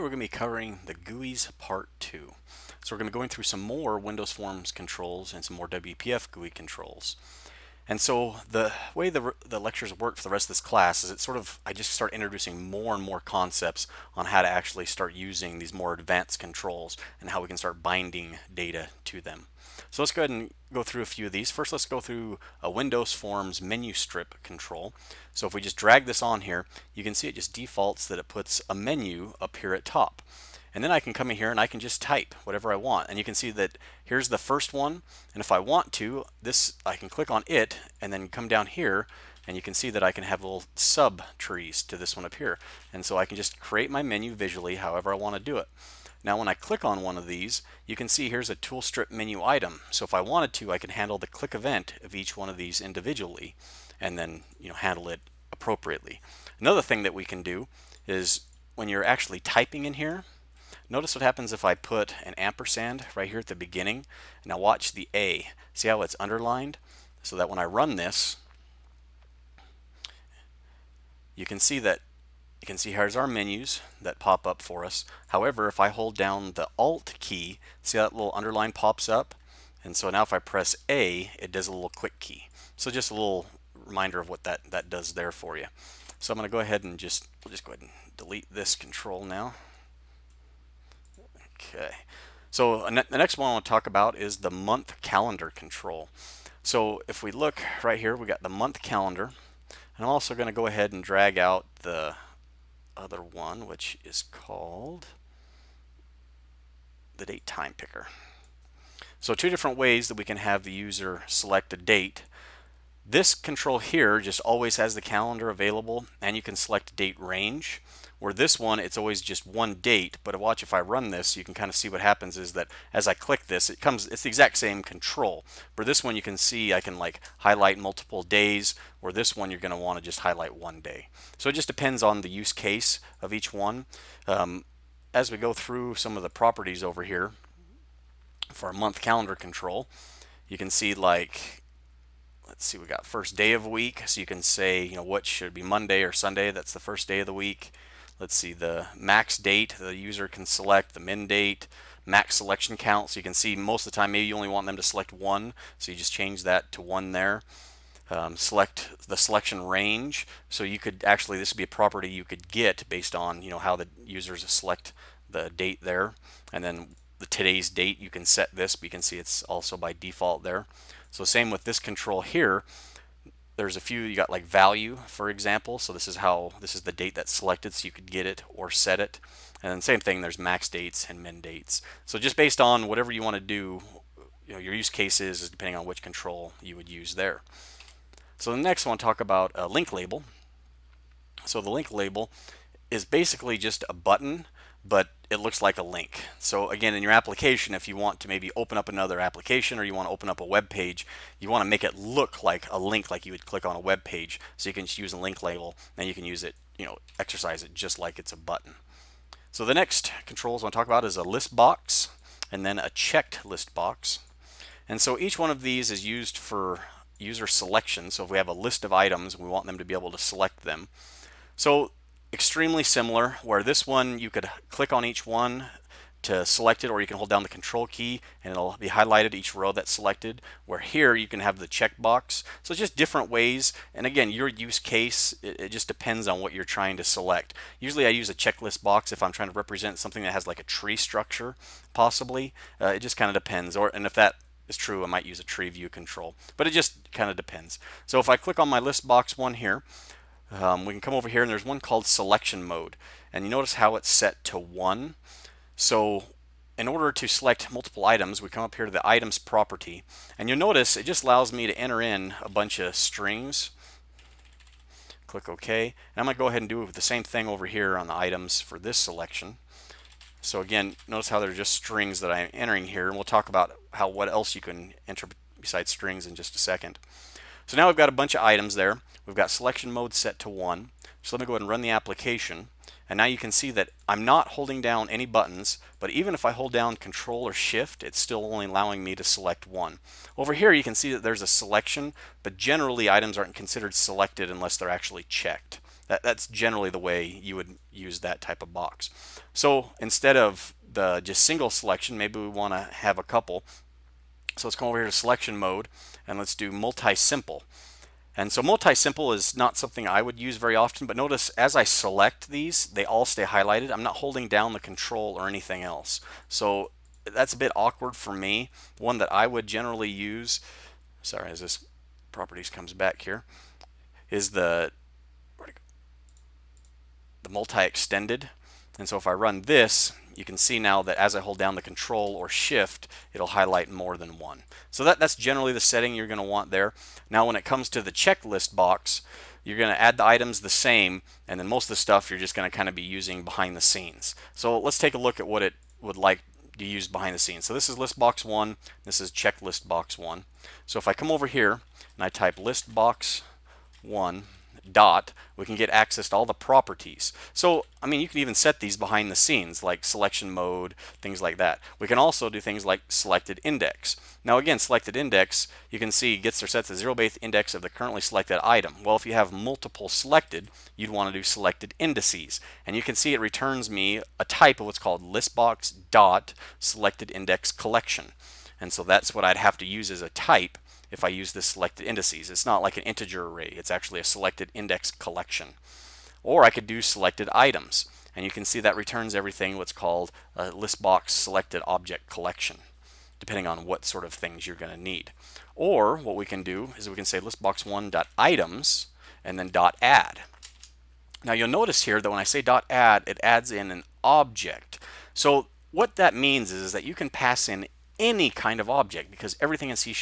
We're going to be covering the GUIs Part 2. So we're going to be going through some more Windows Forms controls and some more WPF GUI controls. And so the way the lectures work for the rest of this class is I just start introducing more and more concepts on how to actually start using these more advanced controls and how we can start binding data to them. So let's go ahead and go through a few of these. First, let's go through a Windows Forms MenuStrip control. So if we just drag this on here, you can see it just defaults that it puts a menu up here at top. And then I can come in here and I can just type whatever I want. And you can see that here's the first one. And if I want to, I can click on it and then come down here and you can see that I can have little sub trees to this one up here. And so I can just create my menu visually however I want to do it. Now when I click on one of these, you can see here's a tool strip menu item. So if I wanted to, I can handle the click event of each one of these individually and then handle it appropriately. Another thing that we can do is when you're actually typing in here, notice what happens if I put an ampersand right here at the beginning. Now watch the A. See how it's underlined? So that when I run this, you can see here's our menus that pop up for us. However, if I hold down the Alt key, see how that little underline pops up? And so now if I press A, it does a little click key. So just a little reminder of what that does there for you. So I'm going to go ahead and we'll just go ahead and delete this control now. Okay. So the next one I want to talk about is the month calendar control. So if we look right here, we got the month calendar. And I'm also going to go ahead and drag out the other one, which is called the DateTimePicker. So two different ways that we can have the user select a date. This control here just always has the calendar available, and you can select date range. Where this one, it's always just one date, but watch if I run this, you can kind of see what happens is that as I click this, it's the exact same control. For this one, you can see I can like highlight multiple days, or this one you're going to want to just highlight one day. So it just depends on the use case of each one. As we go through some of the properties over here for our month calendar control, you can see like, let's see, we got first day of week, so you can say, what should be Monday or Sunday, that's the first day of the week. Let's see, the max date, the user can select the min date, max selection count, so you can see most of the time maybe you only want them to select one, so you just change that to one there. Select the selection range, so you could actually, this would be a property you could get based on how the users select the date there, and then the today's date you can set this, but you can see it's also by default there. So same with this control here. There's a few, you got like value, for example. So this is the date that's selected, so you could get it or set it. And then same thing, there's max dates and min dates. So just based on whatever you want to do, your use case is depending on which control you would use there. So the next one, talk about a link label. So the link label is basically just a button, but it looks like a link. So again, in your application, if you want to maybe open up another application or you want to open up a web page, you want to make it look like a link, like you would click on a web page. So you can just use a link label, and you can use it, exercise it just like it's a button. So the next controls I want to talk about is a list box and then a checked list box. And so each one of these is used for user selection. So if we have a list of items, we want them to be able to select them. So extremely similar, where this one you could click on each one to select it, or you can hold down the control key and it'll be highlighted each row that's selected, where here you can have the checkbox. So it's just different ways, and again, your use case, it just depends on what you're trying to select. Usually I use a checklist box if I'm trying to represent something that has like a tree structure, possibly. It just kind of depends, and if that is true, I might use a TreeView control, but it just kind of depends. So if I click on my list box one here, we can come over here and there's one called selection mode, and you notice how it's set to 1. So in order to select multiple items, we come up here to the items property, and you'll notice it just allows me to enter in a bunch of strings. Click OK, and I'm going to go ahead and do the same thing over here on the items for this selection. So again, notice how they're just strings that I'm entering here, and we'll talk about what else you can enter besides strings in just a second. So now we've got a bunch of items there. We've got selection mode set to 1. So let me go ahead and run the application. And now you can see that I'm not holding down any buttons, but even if I hold down Control or Shift, it's still only allowing me to select one. Over here you can see that there's a selection, but generally items aren't considered selected unless they're actually checked. That's generally the way you would use that type of box. So instead of the just single selection, maybe we want to have a couple. So let's come over here to selection mode and let's do multi-simple. And so multi-simple is not something I would use very often, but notice as I select these, they all stay highlighted. I'm not holding down the control or anything else. So that's a bit awkward for me. One that I would generally use, sorry, as this properties comes back here, is the multi-extended. And so if I run this, you can see now that as I hold down the control or shift, it'll highlight more than one. So that's generally the setting you're going to want there. Now when it comes to the checklist box, you're going to add the items the same, and then most of the stuff you're just going to kind of be using behind the scenes. So let's take a look at what it would like to use behind the scenes. So this is listbox 1, this is checklistbox 1. So if I come over here and I type listbox 1 dot, we can get access to all the properties. So I mean, you can even set these behind the scenes, like selection mode, things like that. We can also do things like selected index. Now again, selected index, you can see gets or sets the zero-base index of the currently selected item. Well, if you have multiple selected, you'd want to do selected indices, and you can see it returns me a type of what's called listbox dot selected index collection. And so that's what I'd have to use as a type if I use this selected indices. It's not like an integer array, it's actually a selected index collection. Or I could do selected items, and you can see that returns everything what's called a listbox selected object collection, depending on what sort of things you're going to need. Or what we can do is we can say listbox1.items and then .add. Now you'll notice here that when I say .add, it adds in an object. So what that means is that you can pass in any kind of object, because everything in C#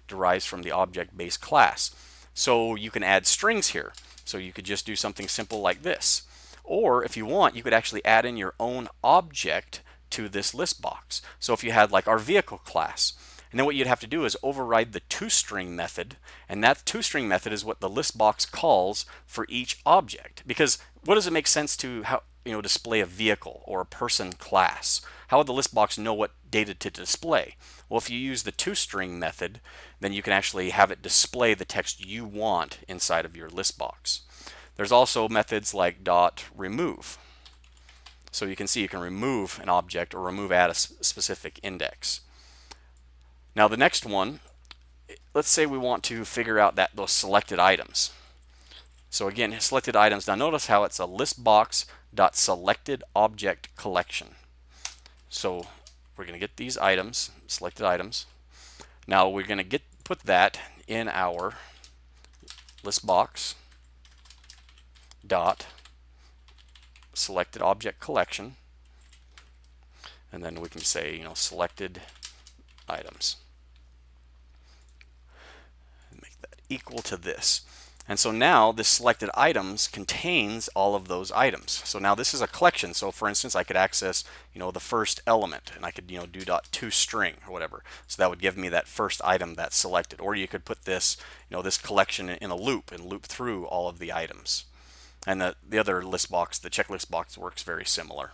derives from the object-based class. So you can add strings here. So you could just do something simple like this. Or if you want, you could actually add in your own object to this list box. So if you had like our vehicle class, and then what you'd have to do is override the toString method, and that toString method is what the list box calls for each object. Because what does it make sense to display a vehicle or a person class? How would the list box know what data to display? Well, if you use the toString method, then you can actually have it display the text you want inside of your list box. There's also methods like .remove. So you can see you can remove an object or add a specific index. Now the next one, let's say we want to figure out those selected items. So again, selected items. Now notice how it's a listbox.selectedObjectCollection. So we're going to get these items, selected items. Now we're going to put that in our listbox.selectedObjectCollection, and then we can say selected items. Make that equal to this. And so now this selected items contains all of those items. So now this is a collection. So for instance, I could access the first element, and I could do .toString or whatever. So that would give me that first item that's selected. Or you could put this this collection in a loop and loop through all of the items. And the other list box, the checklist box, works very similar.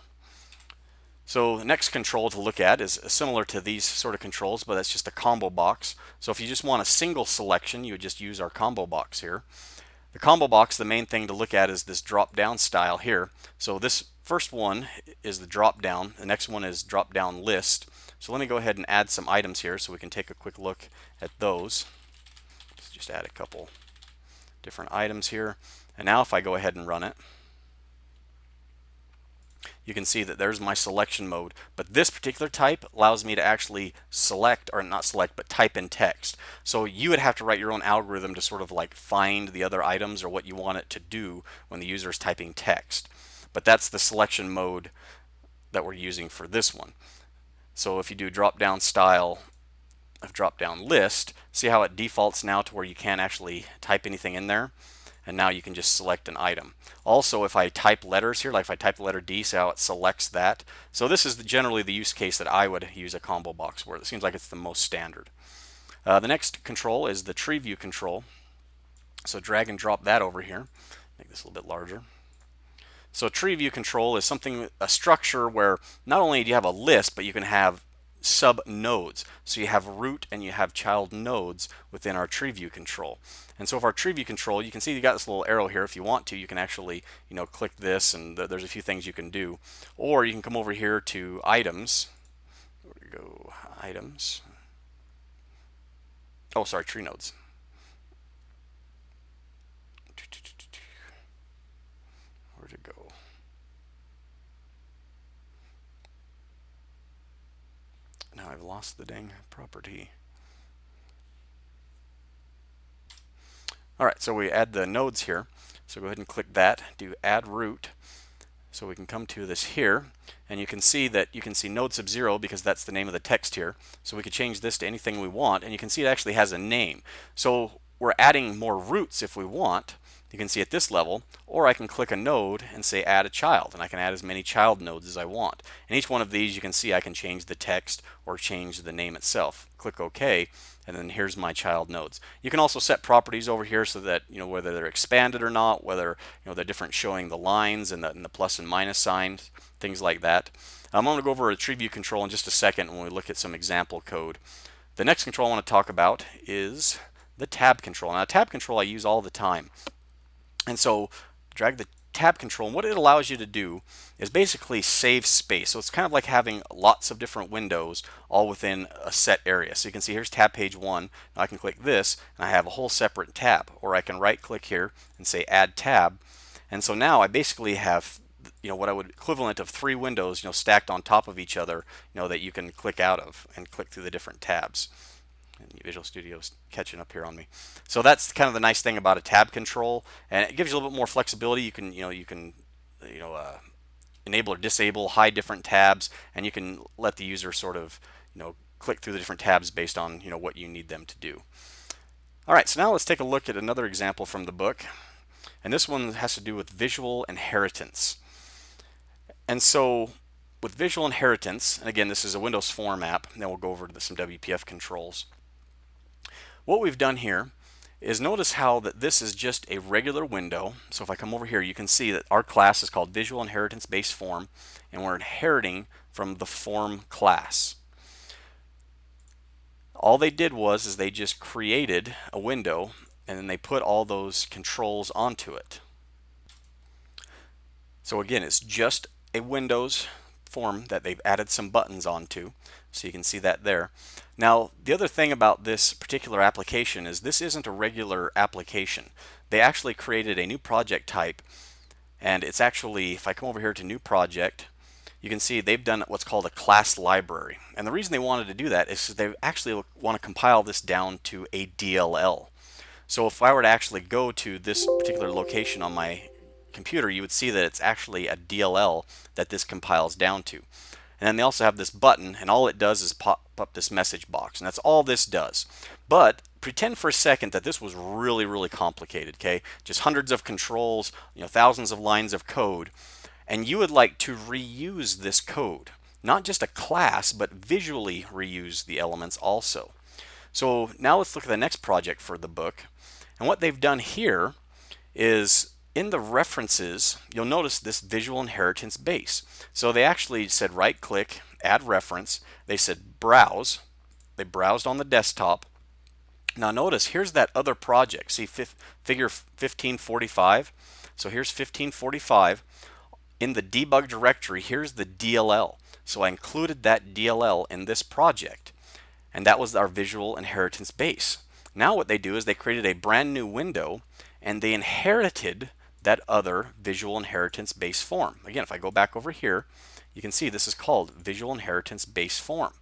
So the next control to look at is similar to these sort of controls, but that's just a combo box. So if you just want a single selection, you would just use our combo box here. The combo box, the main thing to look at is this drop-down style here. So this first one is the drop-down. The next one is drop-down list. So let me go ahead and add some items here so we can take a quick look at those. Let's just add a couple different items here. And now if I go ahead and run it, you can see that there's my selection mode, but this particular type allows me to actually select, or not select, but type in text. So you would have to write your own algorithm to sort of like find the other items or what you want it to do when the user is typing text. But that's the selection mode that we're using for this one. So if you do drop-down style of drop-down list, see how it defaults now to where you can't actually type anything in there? And now you can just select an item. Also, if I type letters here, like if I type the letter D, see how it selects that. So this is generally the use case that I would use a combo box where it seems like it's the most standard. The next control is the TreeView control. So drag and drop that over here. Make this a little bit larger. So TreeView control is a structure where not only do you have a list, but you can have sub nodes. So you have root and you have child nodes within our TreeView control. And so if our TreeView control, you can see you got this little arrow here. If you want to, you can actually, click this, and there's a few things you can do. Or you can come over here to items. Where we go? Items. Oh, sorry, tree nodes. Where'd it go? Now I've lost the dang property. All right, so we add the nodes here. So go ahead and click that, do add root. So we can come to this here, and you can see that you can see node sub 0 because that's the name of the text here. So we could change this to anything we want, and you can see it actually has a name. So we're adding more roots if we want. You can see at this level, or I can click a node and say add a child, and I can add as many child nodes as I want. And each one of these you can see I can change the text or change the name itself. Click OK, and then here's my child nodes. You can also set properties over here so that whether they're expanded or not, whether they're different, showing the lines and the plus and minus signs, things like that. I'm going to go over a TreeView control in just a second when we look at some example code. The next control I want to talk about is the tab control. Now, tab control I use all the time. And so drag the tab control, and what it allows you to do is basically save space. So it's kind of like having lots of different windows all within a set area. So you can see here's tab page 1. Now I can click this and I have a whole separate tab, or I can right click here and say add tab. And so now I basically have what I would equivalent of 3 windows stacked on top of each other that you can click out of and click through the different tabs. And Visual Studio's catching up here on me. So that's kind of the nice thing about a tab control, and it gives you a little bit more flexibility. You can enable or disable, hide different tabs, and you can let the user sort of click through the different tabs based on what you need them to do. All right, so now let's take a look at another example from the book, and this one has to do with visual inheritance. And so with visual inheritance, and again, this is a Windows form app, and then we'll go over to some WPF controls. What we've done here is notice how that this is just a regular window. So if I come over here, you can see that our class is called Visual Inheritance Base Form, and we're inheriting from the form class. All they did was they just created a window, and then they put all those controls onto it. So again, it's just a Windows form that they've added some buttons onto. So you can see that there. Now, the other thing about this particular application is this isn't a regular application. They actually created a new project type, and it's actually, if I come over here to new project, you can see they've done what's called a class library. And the reason they wanted to do that is because they actually want to compile this down to a DLL. So if I were to actually go to this particular location on my computer, you would see that it's actually a DLL that this compiles down to. And then they also have this button, and all it does is pop up this message box, and that's all this does. But pretend for a second that this was really, really complicated, okay? Just hundreds of controls, thousands of lines of code, and you would like to reuse this code. Not just a class, but visually reuse the elements also. So now let's look at the next project for the book. And what they've done here is in the references, you'll notice this visual inheritance base. So they actually said right click, add reference. They said browse. They browsed on the desktop. Now notice here's that other project. See figure 1545. So here's 1545. In the debug directory, here's the DLL. So I included that DLL in this project. And that was our visual inheritance base. Now what they do is they created a brand new window, and they inherited that other visual inheritance base form. Again, if I go back over here, you can see this is called visual inheritance base form.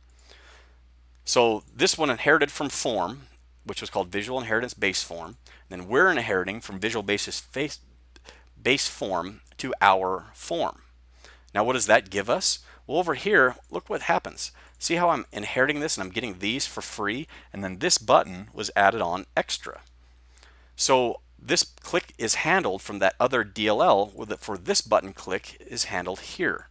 So this one inherited from form, which was called visual inheritance base form. Then we're inheriting from visual base form to our form. Now what does that give us? Well, over here, look what happens. See how I'm inheriting this and I'm getting these for free, and then this button was added on extra. So this click is handled from that other DLL, for this button click is handled here.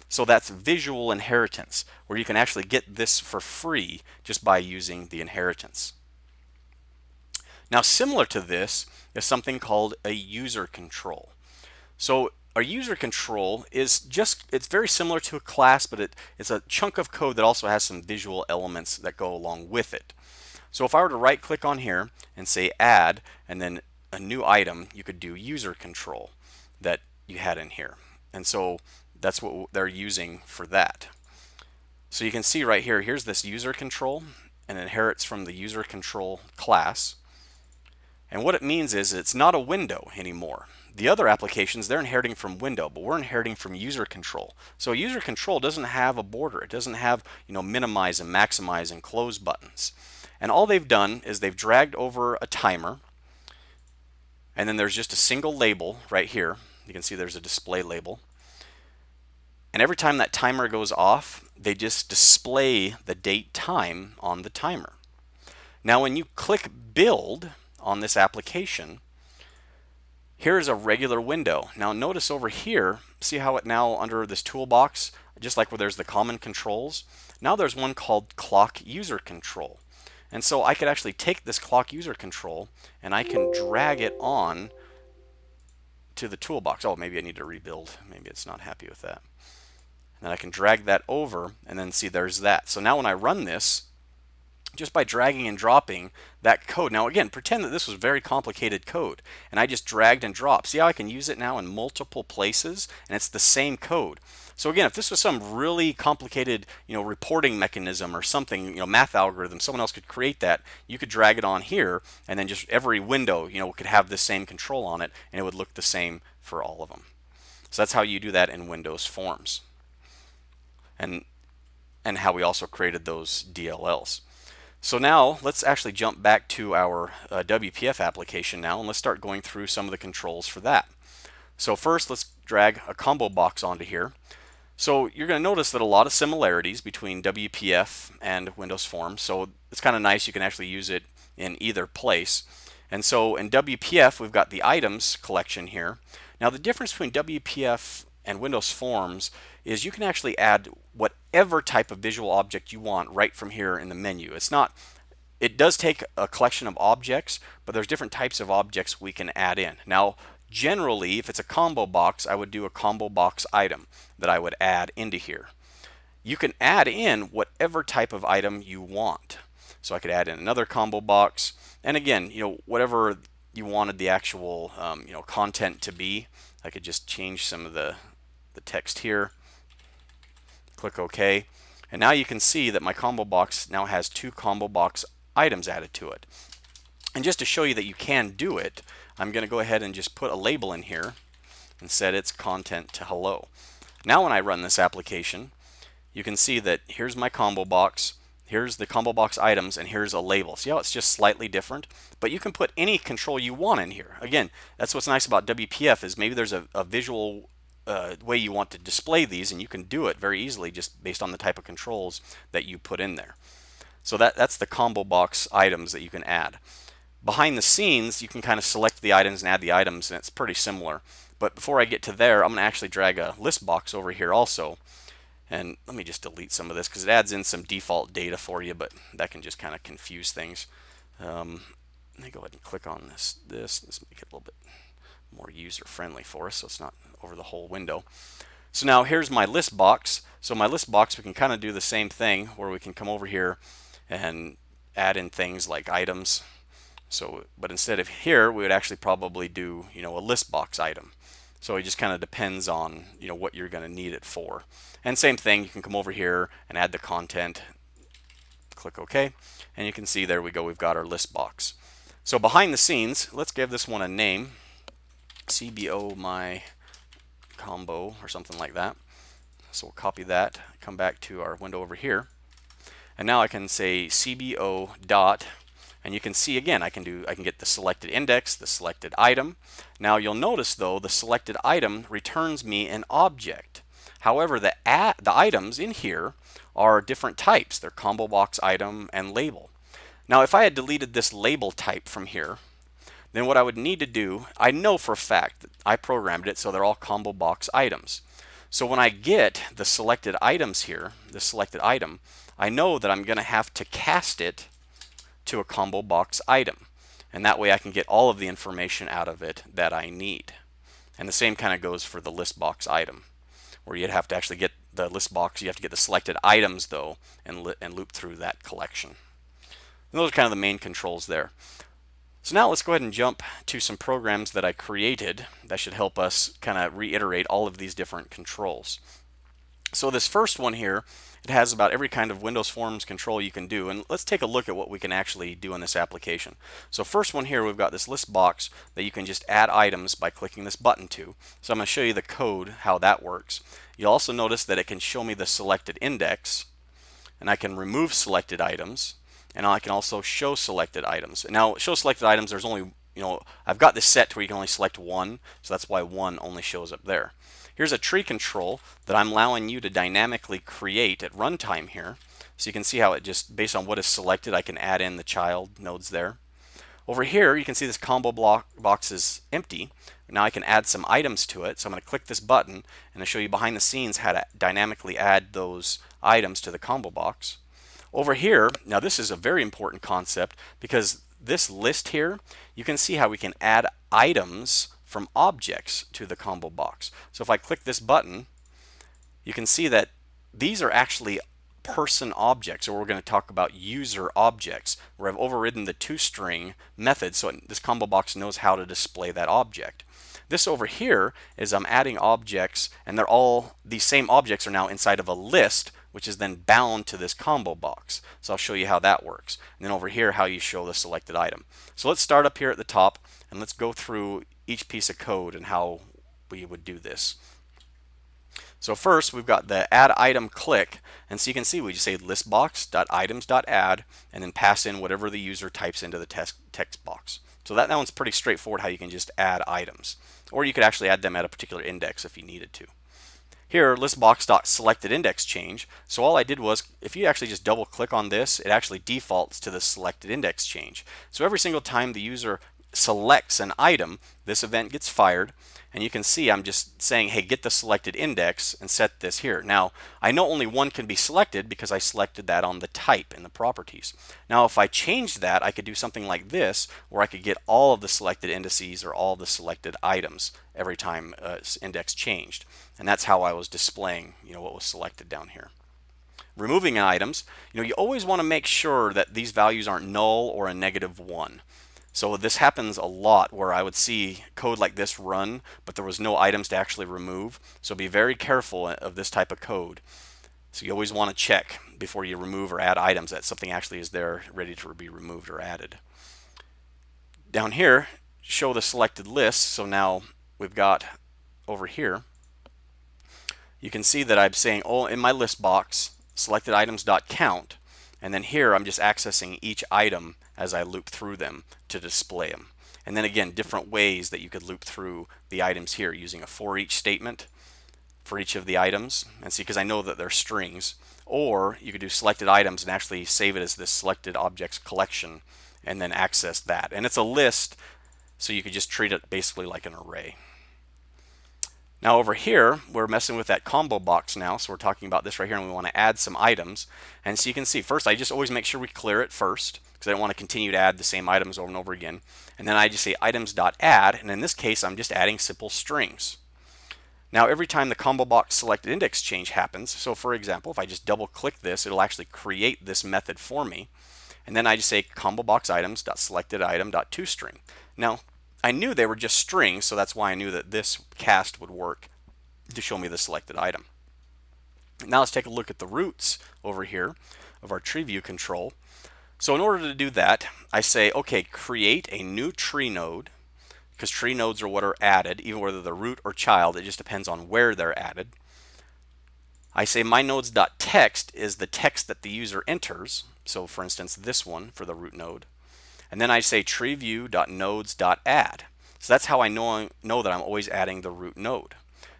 So that's visual inheritance, where you can actually get this for free just by using the inheritance. Now similar to this is something called a user control. So a user control is it's very similar to a class, but it's a chunk of code that also has some visual elements that go along with it. So if I were to right click on here and say add and then a new item, you could do user control that you had in here. And so that's what they're using for that. So you can see right here, here's this user control and it inherits from the user control class. And what it means is it's not a window anymore. The other applications, they're inheriting from window, but we're inheriting from user control. So user control doesn't have a border. It doesn't have, minimize and maximize and close buttons. And all they've done is they've dragged over a timer, and then there's just a single label right here. You can see there's a display label. And every time that timer goes off, they just display the date time on the timer. Now when you click build on this application, here's a regular window. Now notice over here, see how it now under this toolbox, just like where there's the common controls, now there's one called clock user control. And so I could actually take this clock user control and I can drag it on to the toolbox. Oh, maybe I need to rebuild. Maybe it's not happy with that. And I can drag that over and then see there's that. So now when I run this, just by dragging and dropping that code. Now again, pretend that this was very complicated code and I just dragged and dropped. See how I can use it now in multiple places and it's the same code. So again, if this was some really complicated, reporting mechanism or something, math algorithm, someone else could create that. You could drag it on here and then just every window, could have the same control on it and it would look the same for all of them. So that's how you do that in Windows Forms. And how we also created those DLLs. So now let's actually jump back to our WPF application now and let's start going through some of the controls for that. So first let's drag a combo box onto here. So you're going to notice that a lot of similarities between WPF and Windows Forms. So it's kind of nice, you can actually use it in either place. And so in WPF we've got the items collection here. Now the difference between WPF and Windows Forms is you can actually add whatever type of visual object you want right from here in the menu. It does take a collection of objects, but there's different types of objects we can add in. Now, generally, if it's a combo box, I would do a combo box item that I would add into here. You can add in whatever type of item you want. So I could add in another combo box, and again, whatever you wanted the actual content to be. I could just change some of the text here. Click OK, and now you can see that my combo box now has two combo box items added to it. And just to show you that you can do it, I'm going to go ahead and just put a label in here and set its content to hello. Now when I run this application, you can see that here's my combo box, here's the combo box items, and here's a label. See how it's just slightly different? But you can put any control you want in here. Again, that's what's nice about WPF is maybe there's a visual way you want to display these, and you can do it very easily just based on the type of controls that you put in there. So that's the combo box items that you can add. Behind the scenes, you can kind of select the items and add the items, and it's pretty similar. But before I get to there, I'm going to actually drag a list box over here also. And let me just delete some of this because it adds in some default data for you, but that can just kind of confuse things. Let me go ahead and click on this. Let's make it a little bit more user-friendly for us so it's not over the whole window. So now here's my list box. So my list box, we can kind of do the same thing where we can come over here and add in things like items. So, but instead of here, we would actually probably do, a list box item. So it just kind of depends on, what you're going to need it for. And same thing, you can come over here and add the content. Click OK, and you can see there we go. We've got our list box. So behind the scenes, let's give this one a name. CBO my combo or something like that. So we'll copy that, come back to our window over here, and now I can say CBO dot, and you can see again I can get the selected index, the selected item. Now you'll notice though the selected item returns me an object. However, the items in here are different types. They're combo box item and label. Now if I had deleted this label type from here, then what I would need to do, I know for a fact that I programmed it so they're all combo box items. So when I get the selected items here, the selected item, I know that I'm going to have to cast it to a combo box item. And that way I can get all of the information out of it that I need. And the same kind of goes for the list box item, where you'd have to actually get the list box, you have to get the selected items though, and loop through that collection. And those are kind of the main controls there. So now let's go ahead and jump to some programs that I created that should help us kind of reiterate all of these different controls. So this first one here, it has about every kind of Windows Forms control you can do, and let's take a look at what we can actually do in this application. So first one here, we've got this list box that you can just add items by clicking this button to. So I'm going to show you the code, how that works. You'll also notice that it can show me the selected index, and I can remove selected items, and I can also show selected items. Now, show selected items, there's only, I've got this set to where you can only select one, so that's why one only shows up there. Here's a tree control that I'm allowing you to dynamically create at runtime here. So you can see how it just, based on what is selected, I can add in the child nodes there. Over here, you can see this combo box is empty. Now I can add some items to it. So I'm going to click this button and I'll show you behind the scenes how to dynamically add those items to the combo box. Over here, now this is a very important concept because this list here, you can see how we can add items from objects to the combo box. So if I click this button, you can see that these are actually person objects, or we're going to talk about user objects, where I've overridden the toString method so this combo box knows how to display that object. This over here is I'm adding objects, and these same objects are now inside of a list, which is then bound to this combo box. So I'll show you how that works. And then over here, how you show the selected item. So let's start up here at the top, and let's go through each piece of code and how we would do this. So first, we've got the add item click, and so you can see we just say listbox.items.add and then pass in whatever the user types into the text box. So that one's pretty straightforward, how you can just add items, or you could actually add them at a particular index if you needed to. Here, listbox.SelectedIndexChanged. So all I did was, if you actually just double click on this, it actually defaults to the selected index change. So every single time the user selects an item, this event gets fired, and you can see I'm just saying, hey, get the selected index and set this here. Now, I know only one can be selected because I selected that on the type in the properties. Now, if I changed that, I could do something like this, where I could get all of the selected indices or all of the selected items every time index changed. And that's how I was displaying, what was selected down here. Removing items, you always want to make sure that these values aren't null or a -1. So this happens a lot where I would see code like this run, but there was no items to actually remove. So be very careful of this type of code. So you always want to check before you remove or add items that something actually is there ready to be removed or added. Down here, show the selected list. So now we've got over here, you can see that I'm saying, oh, in my list box, selected items.count, and then here I'm just accessing each item as I loop through them to display them. And then again, different ways that you could loop through the items here using a for each statement for each of the items. And see, because I know that they're strings, or you could do selected items and actually save it as this selected objects collection and then access that. And it's a list, so you could just treat it basically like an array. Now over here, we're messing with that combo box now, so we're talking about this right here, and we want to add some items. And so you can see, first I just always make sure we clear it first, because I don't want to continue to add the same items over and over again. And then I just say items.add, and in this case I'm just adding simple strings. Now every time the combo box selected index change happens, so for example, if I just double click this, it'll actually create this method for me. And then I just say comboboxitems.selectedItem.toString. Now, I knew they were just strings, so that's why I knew that this cast would work to show me the selected item. Now let's take a look at the roots over here of our TreeView control. So in order to do that, I say, okay, create a new tree node, because tree nodes are what are added, even whether they're root or child, it just depends on where they're added. I say myNodes.text is the text that the user enters, so for instance this one for the root node. And then I say TreeView.Nodes.add. So that's how I know that I'm always adding the root node.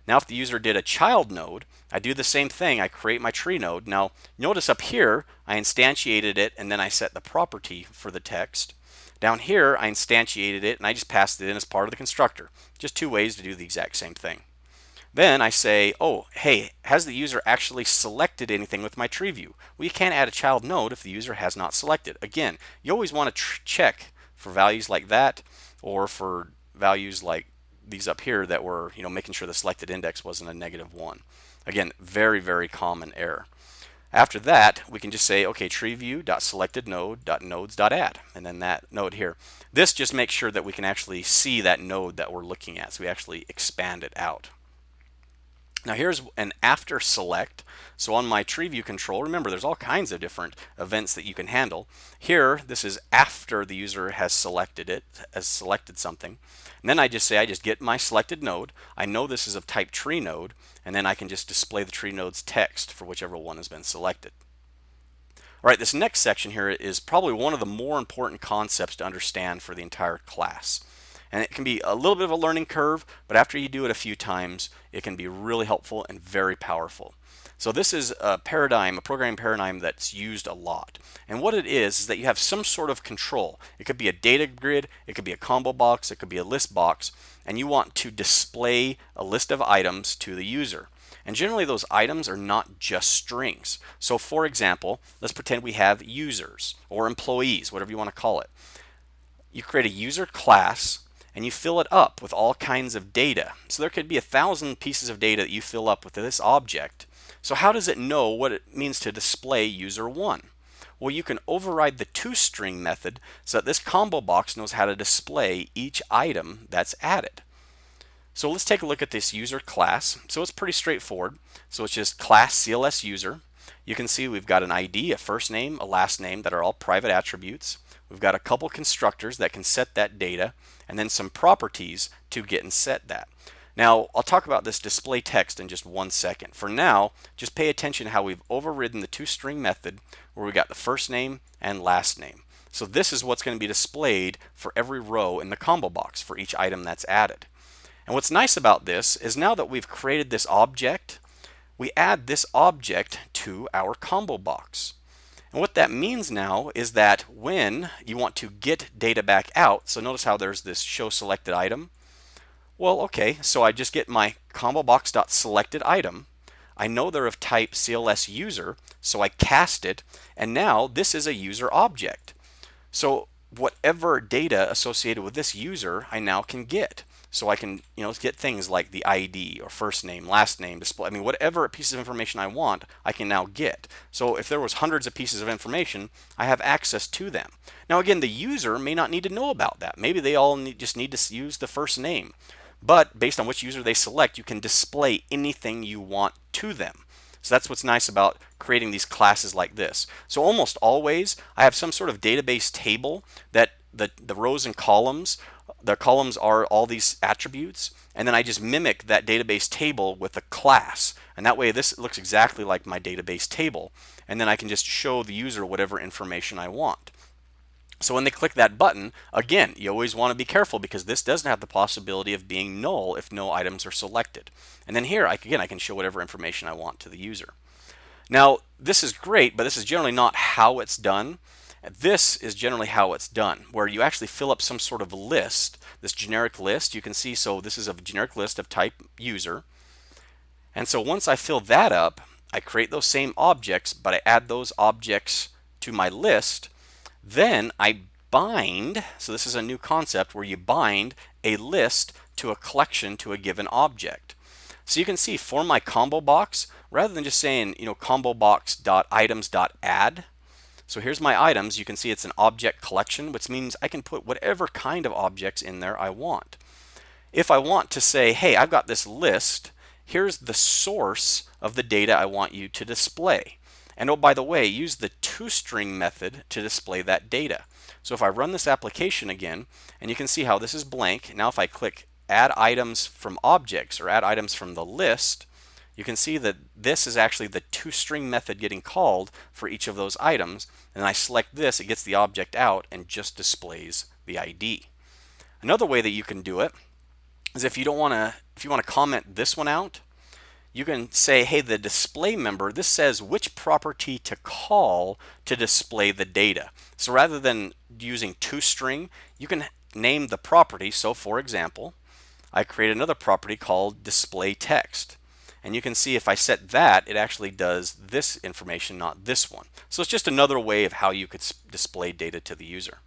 Now if the user did a child node, I do the same thing. I create my tree node. Now notice up here I instantiated it and then I set the property for the text. Down here I instantiated it and I just passed it in as part of the constructor. Just two ways to do the exact same thing. Then I say, oh, hey, has the user actually selected anything with my tree view? Well, you can't add a child node if the user has not selected. Again, you always want to check for values like that, or for values like these up here that were, making sure the selected index wasn't a -1. Again, very, very common error. After that, we can just say, okay, TreeView.SelectedNode.Nodes.add, and then that node here. This just makes sure that we can actually see that node that we're looking at, so we actually expand it out. Now here's an after select. So on my TreeView control, remember there's all kinds of different events that you can handle. Here, this is after the user has selected something. And then I just say, I just get my selected node. I know this is of type TreeNode, and then I can just display the TreeNode's text for whichever one has been selected. All right, this next section here is probably one of the more important concepts to understand for the entire class. And it can be a little bit of a learning curve, but after you do it a few times, it can be really helpful and very powerful. So this is a programming paradigm that's used a lot. And what it is that you have some sort of control. It could be a data grid, it could be a ComboBox, it could be a ListBox, and you want to display a list of items to the user. And generally those items are not just strings. So for example, let's pretend we have users or employees, whatever you want to call it. You create a user class and you fill it up with all kinds of data. So there could be 1,000 pieces of data that you fill up with this object. So how does it know what it means to display user1? Well, you can override the toString method so that this ComboBox knows how to display each item that's added. So let's take a look at this user class. So it's pretty straightforward. So it's just class CLS user. You can see we've got an ID, a first name, a last name that are all private attributes. We've got a couple constructors that can set that data, and then some properties to get and set that. Now, I'll talk about this display text in just 1 second. For now, just pay attention to how we've overridden the toString method where we got the first name and last name. So this is what's going to be displayed for every row in the ComboBox for each item that's added. And what's nice about this is now that we've created this object, we add this object to our ComboBox. And what that means now is that when you want to get data back out, so notice how there's this show selected item. Well, okay, so I just get my ComboBox.selectedItem. I know they're of type CLS user, so I cast it, and now this is a user object. So whatever data associated with this user, I now can get. So I can, get things like the ID or first name, last name, display. I mean, whatever piece of information I want, I can now get. So if there was hundreds of pieces of information, I have access to them. Now again, the user may not need to know about that. Maybe they all just need to use the first name. But based on which user they select, you can display anything you want to them. So that's what's nice about creating these classes like this. So almost always, I have some sort of database table that the rows and columns, the columns are all these attributes, and then I just mimic that database table with a class. And that way this looks exactly like my database table. And then I can just show the user whatever information I want. So when they click that button, again, you always want to be careful because this doesn't have the possibility of being null if no items are selected. And then here, I can show whatever information I want to the user. Now, this is great, but this is generally not how it's done. This is generally how it's done, where you actually fill up some sort of list, this generic list. You can see, so this is a generic list of type user. And so once I fill that up, I create those same objects, but I add those objects to my list. Then I bind, so this is a new concept where you bind a list to a collection to a given object. So you can see for my ComboBox, rather than just saying, ComboBox.items.add, so here's my items. You can see it's an object collection, which means I can put whatever kind of objects in there I want. If I want to say, hey, I've got this list, here's the source of the data I want you to display. And oh, by the way, use the toString method to display that data. So if I run this application again, and you can see how this is blank. Now if I click add items from objects or add items from the list, you can see that this is actually the toString method getting called for each of those items. And I select this, it gets the object out and just displays the ID. Another way that you can do it is if you want to comment this one out, you can say, hey, the display member, this says which property to call to display the data. So rather than using toString, you can name the property. So for example, I create another property called display text. And you can see if I set that, it actually does this information, not this one. So it's just another way of how you could display data to the user.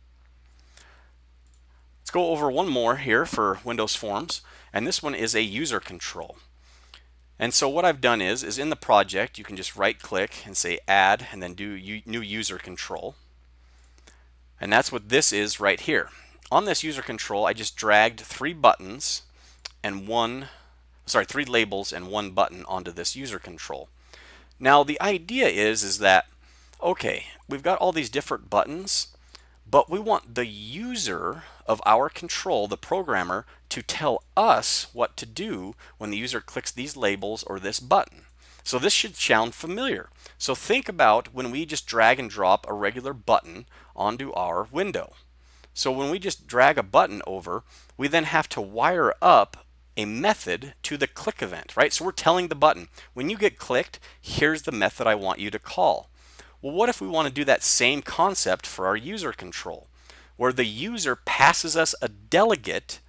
Let's go over one more here for Windows Forms, and this one is a user control. And so what I've done is in the project, you can just right click and say add and then do new user control. And that's what this is right here. On this user control, I just dragged three labels and one button onto this user control. Now the idea is that, okay, we've got all these different buttons, but we want the user of our control, the programmer, to tell us what to do when the user clicks these labels or this button. So this should sound familiar. So think about when we just drag and drop a regular button onto our window. So when we just drag a button over, we then have to wire up a method to the click event, right? So we're telling the button, when you get clicked, here's the method I want you to call. Well, what if we want to do that same concept for our user control, where the user passes us a delegate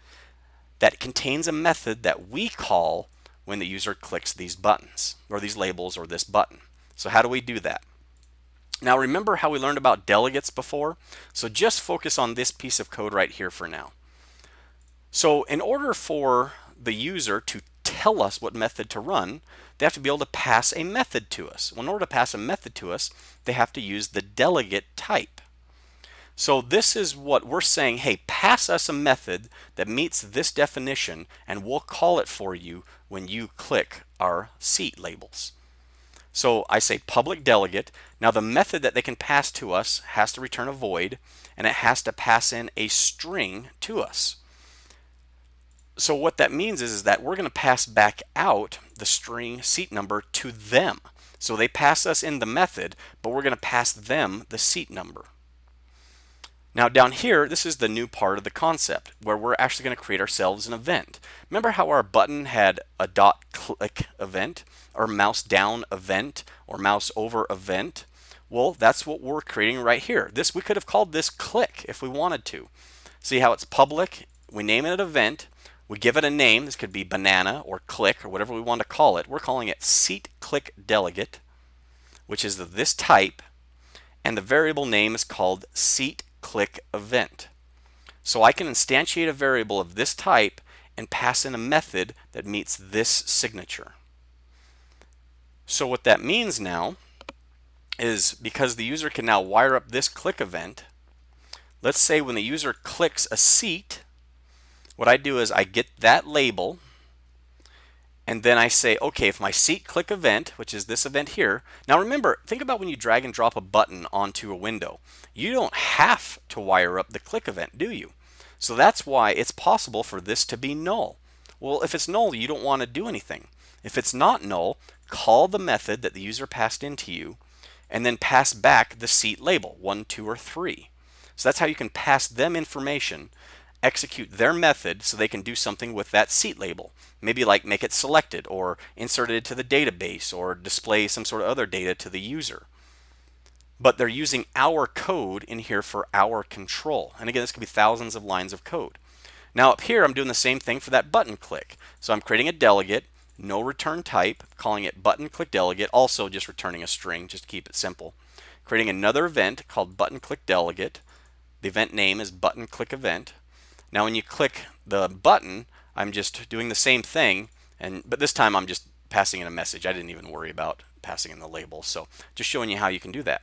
that contains a method that we call when the user clicks these buttons, or these labels, or this button. So how do we do that? Now remember how we learned about delegates before? So just focus on this piece of code right here for now. So in order for the user to tell us what method to run, they have to be able to pass a method to us. Well, in order to pass a method to us, they have to use the delegate type. So this is what we're saying, hey, pass us a method that meets this definition and we'll call it for you when you click our seat labels. So I say public delegate. Now the method that they can pass to us has to return a void, and it has to pass in a string to us. So what that means is that we're going to pass back out the string seat number to them. So they pass us in the method, but we're going to pass them the seat number. Now down here, this is the new part of the concept where we're actually going to create ourselves an event. Remember how our button had a .click event, or mouse down event, or mouse over event? Well, that's what we're creating right here. We could have called this click if we wanted to. See how it's public? We name it an event. We give it a name. This could be banana or click or whatever we want to call it. We're calling it seat click delegate, which is this type, and the variable name is called seat click event. So I can instantiate a variable of this type and pass in a method that meets this signature. So what that means now is, because the user can now wire up this click event, let's say when the user clicks a seat, what I do is I get that label, and then I say, okay, if my seat click event, which is this event here. Now remember, think about when you drag and drop a button onto a window. You don't have to wire up the click event, do you? So that's why it's possible for this to be null. Well, if it's null, you don't want to do anything. If it's not null, call the method that the user passed into you, and then pass back the seat label, 1, 2, or 3. So that's how you can pass them information, execute their method so they can do something with that seat label. Maybe like make it selected or insert it into the database or display some sort of other data to the user. But they're using our code in here for our control. And again, this could be thousands of lines of code. Now up here, I'm doing the same thing for that button click. So I'm creating a delegate, no return type, calling it button click delegate, also just returning a string just to keep it simple. Creating another event called button click delegate. The event name is button click event. Now when you click the button, I'm just doing the same thing, but this time I'm just passing in a message. I didn't even worry about passing in the label, so just showing you how you can do that.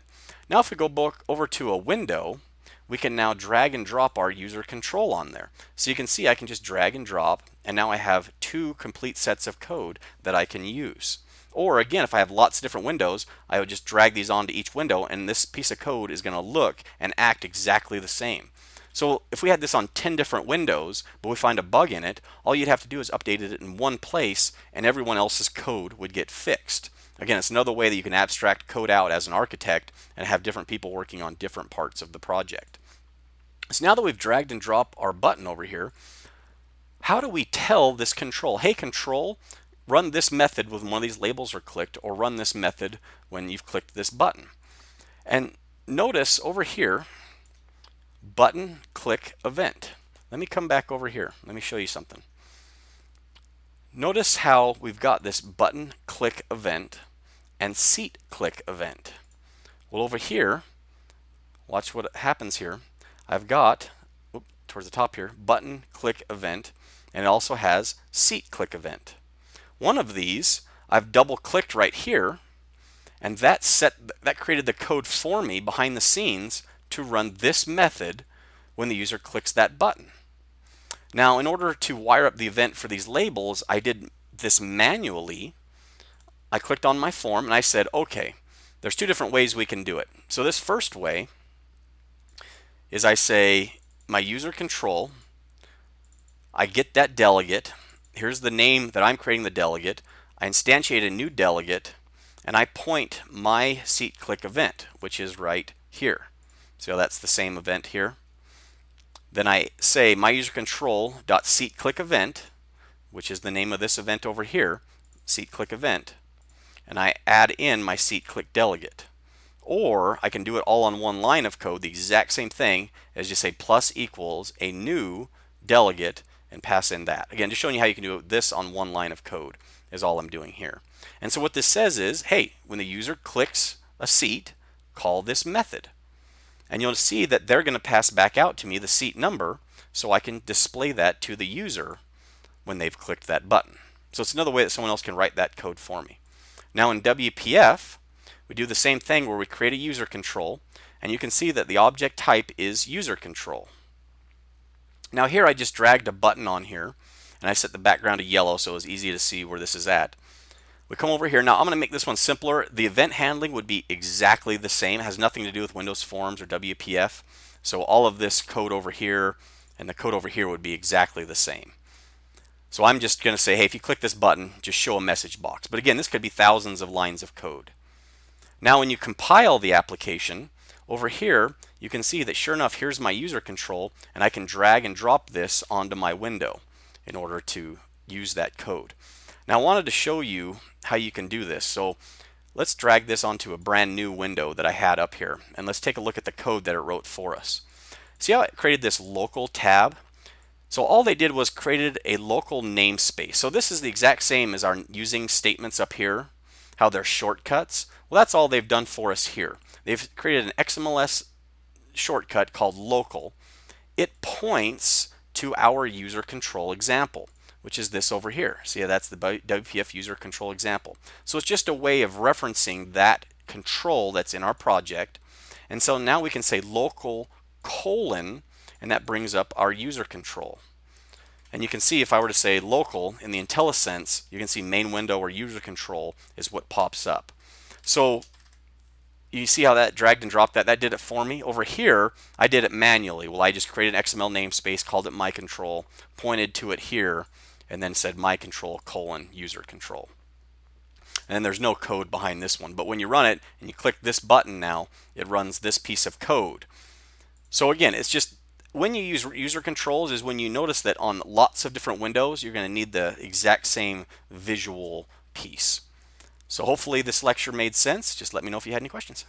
Now if we go over to a window, we can now drag and drop our user control on there. So you can see I can just drag and drop, and now I have two complete sets of code that I can use. Or again, if I have lots of different windows, I would just drag these onto each window, and this piece of code is going to look and act exactly the same. So if we had this on 10 different windows, but we find a bug in it, all you'd have to do is update it in one place, and everyone else's code would get fixed. Again, it's another way that you can abstract code out as an architect and have different people working on different parts of the project. So now that we've dragged and dropped our button over here, how do we tell this control, hey control, run this method when one of these labels are clicked, or run this method when you've clicked this button? And notice over here, button click event. Let me come back over here. Let me show you something. Notice how we've got this button click event and seat click event. Well, over here, watch what happens here. I've got, towards the top here, button click event, and it also has seat click event. One of these I've double clicked right here, and that created the code for me behind the scenes to run this method when the user clicks that button. Now, in order to wire up the event for these labels, I did this manually. I clicked on my form and I said, okay, there's two different ways we can do it. So this first way is I say my user control, I get that delegate, here's the name that I'm creating the delegate, I instantiate a new delegate, and I point my seat click event, which is right here. So that's the same event here. Then I say my user control dot seat click event, which is the name of this event over here, seat click event, and I add in my seat click delegate. Or I can do it all on one line of code, the exact same thing as just say plus equals a new delegate and pass in that. Again, just showing you how you can do this on one line of code is all I'm doing here. And so what this says is, hey, when the user clicks a seat, call this method. And you'll see that they're going to pass back out to me the seat number so I can display that to the user when they've clicked that button. So it's another way that someone else can write that code for me. Now in WPF, we do the same thing where we create a user control, and you can see that the object type is user control. Now here I just dragged a button on here, and I set the background to yellow so it's easy to see where this is at. We come over here. Now I'm going to make this one simpler. The event handling would be exactly the same. It has nothing to do with Windows Forms or WPF. So all of this code over here and the code over here would be exactly the same. So I'm just going to say, hey, if you click this button, just show a message box. But again, this could be thousands of lines of code. Now when you compile the application, over here you can see that sure enough, here's my user control, and I can drag and drop this onto my window in order to use that code. Now I wanted to show you how you can do this. So let's drag this onto a brand new window that I had up here, and let's take a look at the code that it wrote for us. See how it created this local tab? So all they did was created a local namespace. So this is the exact same as our using statements up here, how they're shortcuts. Well, that's all they've done for us here. They've created an XMLS shortcut called local. It points to our user control example, which is this over here. See, that's the WPF user control example. So it's just a way of referencing that control that's in our project. And so now we can say local colon, and that brings up our user control. And you can see if I were to say local in the IntelliSense, you can see main window or user control is what pops up. So you see how that dragged and dropped that did it for me. Over here I did it manually. Well, I just created an XML namespace, called it my control, pointed to it here, and then said my control colon user control. And there's no code behind this one, but when you run it and you click this button now, it runs this piece of code. So again, it's just when you use user controls is when you notice that on lots of different windows you're going to need the exact same visual piece. So hopefully this lecture made sense. Just let me know if you had any questions.